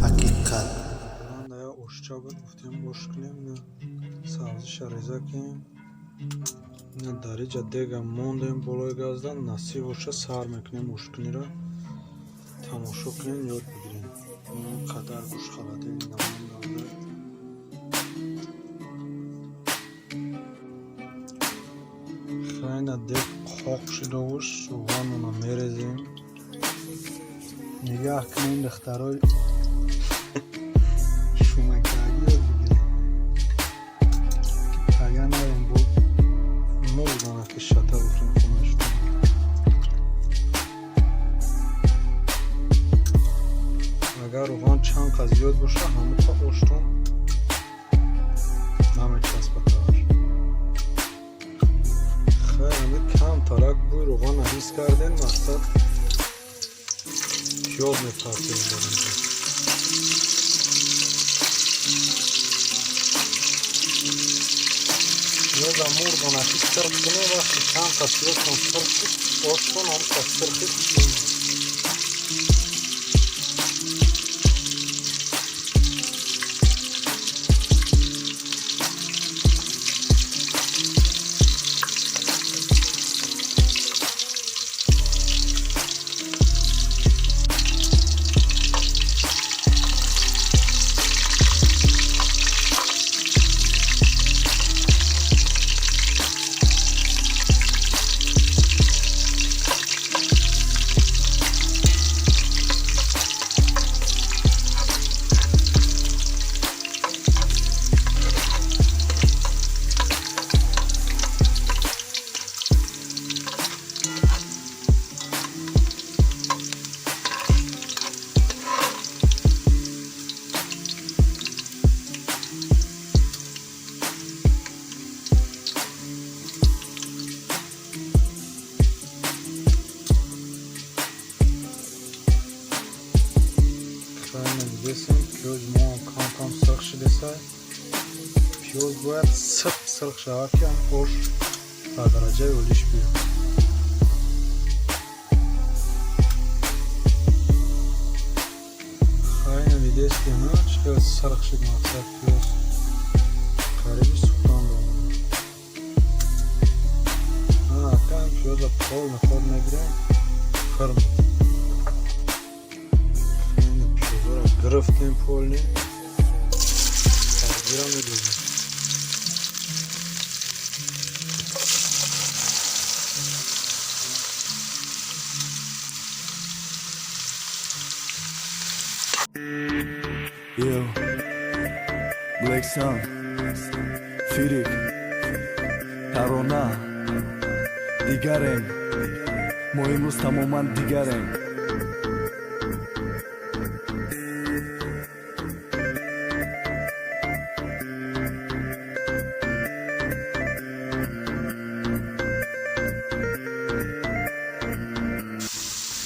حقیقت یا اشچا بود گفتیم گوش کنیم نه سبزیش ریزه کنیم نه دریجه دیگه موندیم بالای گازدن نصیب باشه سر میکنیم اشکنی را تماشا کنیم یاد بگیریم این قدر گوش خلطه نمان دارده خیلی دیگ خواه شده باش روغنمون میریزیم نگاه کنیم دخترای شومکردی یاد بگیریم اگر نریم بود موردن که شته بکنیم خونش اگر روغن چند قد زیاد باشه همه تا اشتون نمیچسبه تاش خیلی کم ترک بوی روغن حس کردین مقصد پیاز میپرسیم داریم پیاز امور دانشی سرخ کنه وقتی چند قصیرت کن سرخ شد آشتون هم سرخ کنیم پیاز ما کم سرخ شده سای پیاز باید سرخ شود که هم خوش در درجه اولیش بیاد خیلی نمیدهست که نه چقدر سرخ شد مقصد پیاز قریبی سخان دارم کم پیاز پول نخواد نگیرم فرم گرفتیم پولنی تغییرم میدونیم Yo, Black Sun, Firik, Tarona, دیگریم ما امروز تماما دیگریم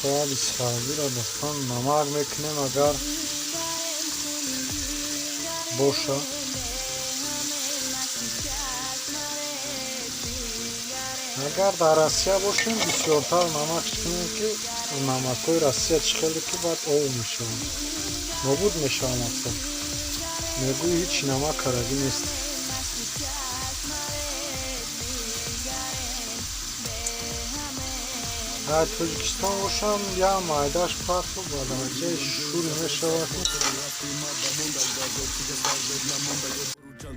سوال سبزی را دوستان نمک میکنیم اگر باشه اگر در آسیا باشیم بسیارتر نمک کنیم که نمکای روسیه چخیلی که باید او میشه نابود میشه مقصد میگوی هیچ نمک عربی نیست در تاجیکستان باشم یا مایداش پرت و با درجه شور میشود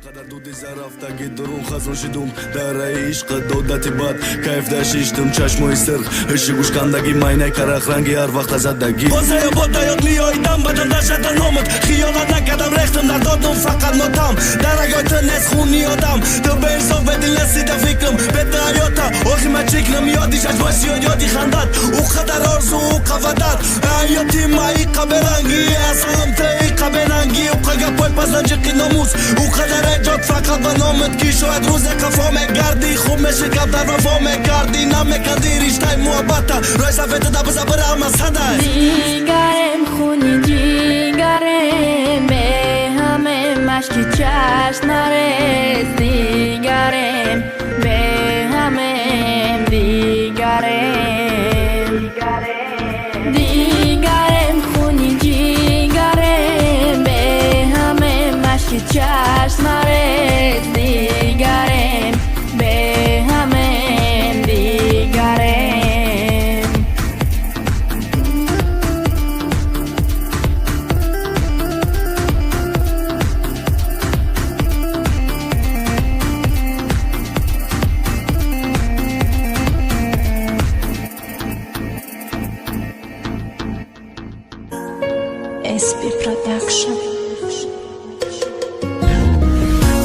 قدر دودی زرفتگی درون خزون شدم در عشق دودتی باد کیف داشتم چشموی سرخ هشی گوش کندگی ماینه کرخ رنگی هر وقت زدگی بازه یا با دایاد میایدم بدن داشت نامد خیالت نکردم رختم ندادم فقط ناتم در اگای تو نز خونی آدم تو به انصاف بدی لسیده فکرم بده حیاتا آخی من چکنم یادیش از باشی و یادی خندد او قدر آرزو او قوادت حیاتی مایی قبرنگی اصلم تایی قبرنگی او قگه پای پسنجقی ناموس او قدر ایجاد فقط به نامت کی شاید روز کفا میگردی خوب میشه کب در وفا میگردی نمیکردی ریشتای محبت رای سفید دب زبر همه صدای دیگرم خونی دیگرم به همه مشکی چشم نرس دیگرم به همه دیگرم Happy Production.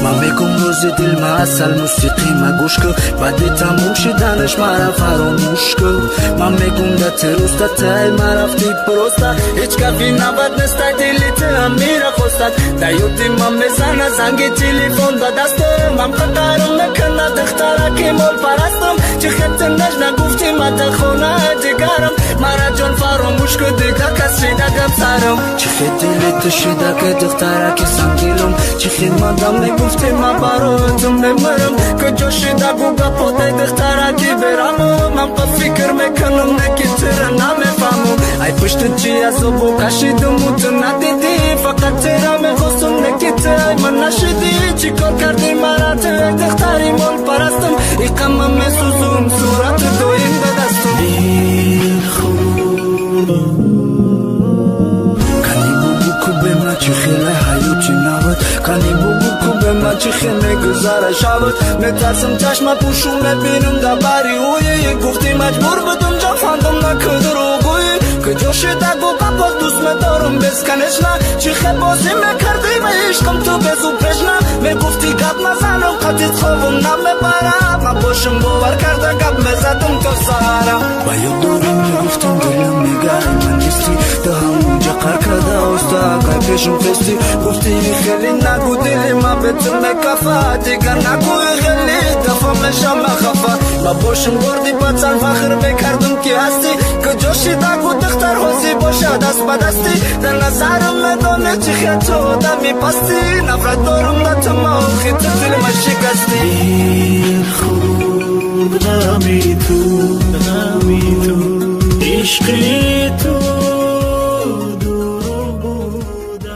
من میگم روز دل ما اصل موسیقی ما گوش کن بعد تموم شدنش مرا فراموش کن من میگم دت روستا تای ما رفتی پروستا هیچ کافی نبود نستا دلیت هم میره خواستد دیوتی من میزنه زنگ تلفن به دستم من قدرم نکنه دختره که مول پرستم چه خط نج نگفتی من در خونه دیگرم مرا جان فراموش کن دیگه کس شده دم سرم چه خط دلیت شده که دختره که سنگیلم چه خط مادم نگفتی من براتم نمیرم کجا شده گوگا پاده دختره که برم من با فکر میکنم نکی تره نمیفهمم ای پشت چی از بو کشیدم و تو ندیدی فقط تره میخواستم نکی تره من نشدی چی کار کردی مرا تو دختری مال پرستم ای قمم میسوزم صورت دویم به دستم دیر خوب کنی بو کو به ما چی خیلی حیوتی نبود کنی بو به من چی خیلی گذاره شود میترسم چشم پوشو میبینم دبری اوی گفتی مجبور بدم جا فندم نکدر و گوی کجا شده گو قبل دوست میدارم بسکنش نه چی خیلی بازی میکردی و عشقم تو بزو پیش نه میگفتی گب نزنم قطیت خوابم نمیبرم من باشم باور کرده گب میزدم تا سهرم و یاد دارم میگفتم دلم نگه من نیستی ده همونجا قر کرده اوستا که پیشم فستی گفتی خیلی نگو دلی ما بتون مکافه دیگر نگوی خیلی دفعه میشم خفه ما باشم گردی پتسن فخر میکردم که هستی کجا شده گو دختر حوزی باشه دست به دستی در نظرم ندانه چی خیلی تو دمی پستی نفرت دارم نتمام خیلی دل ما شکستی دیر خوب غمی تو عشقی تو دور بوده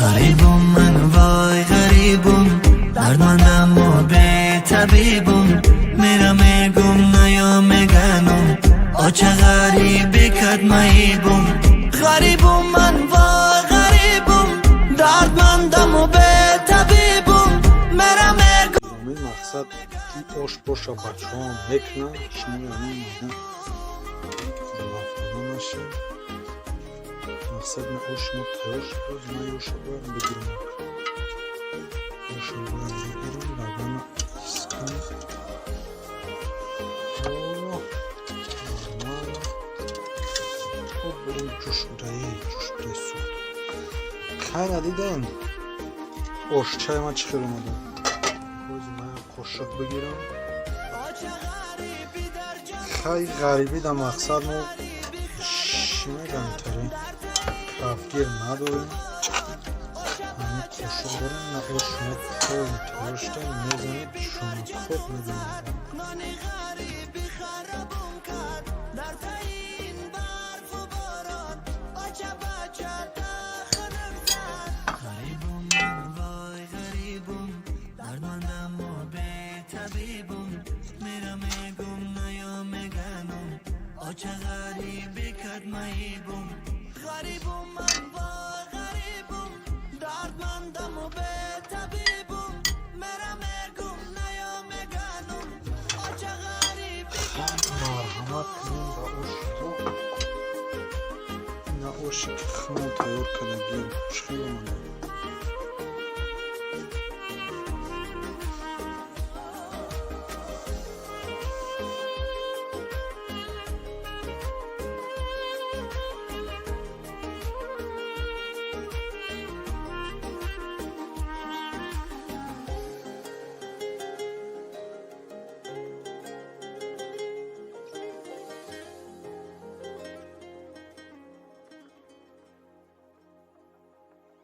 غریبم من وای غریبم دردمندم و به طبیبم میرم میگم نیا میگنم آچه غریبی کد مهیبم غریبم من وای غریبم دردمندم و به طبیبم میرم میگم همین مقصد این آش باشه بچه ها میکنن شما یعنی میدن خدا نشه مقصد من آش ما تیار شد من آش باید بگیرم آش باید بگیرم لبن اسکن خب بریم جوش بره سود خیلی ندیدن آش چای من چی خیلی اومدن باید من قاشق بگیرم خیلی غریبی در مقصد ما چی میگم تری کفگیر نداریم همین قاشق داریم نه شما خیلی ترشتن میزنید شما خود میدونید آچه غریبی کد مهیبم غریبم من وای غریبم دردمندم و به طبیبم میرم میگم نیا میگنم آچه غریبی مرحمت کنیم با اوش نه اوشی که خمون تیار کنگیم خوش خیلی منه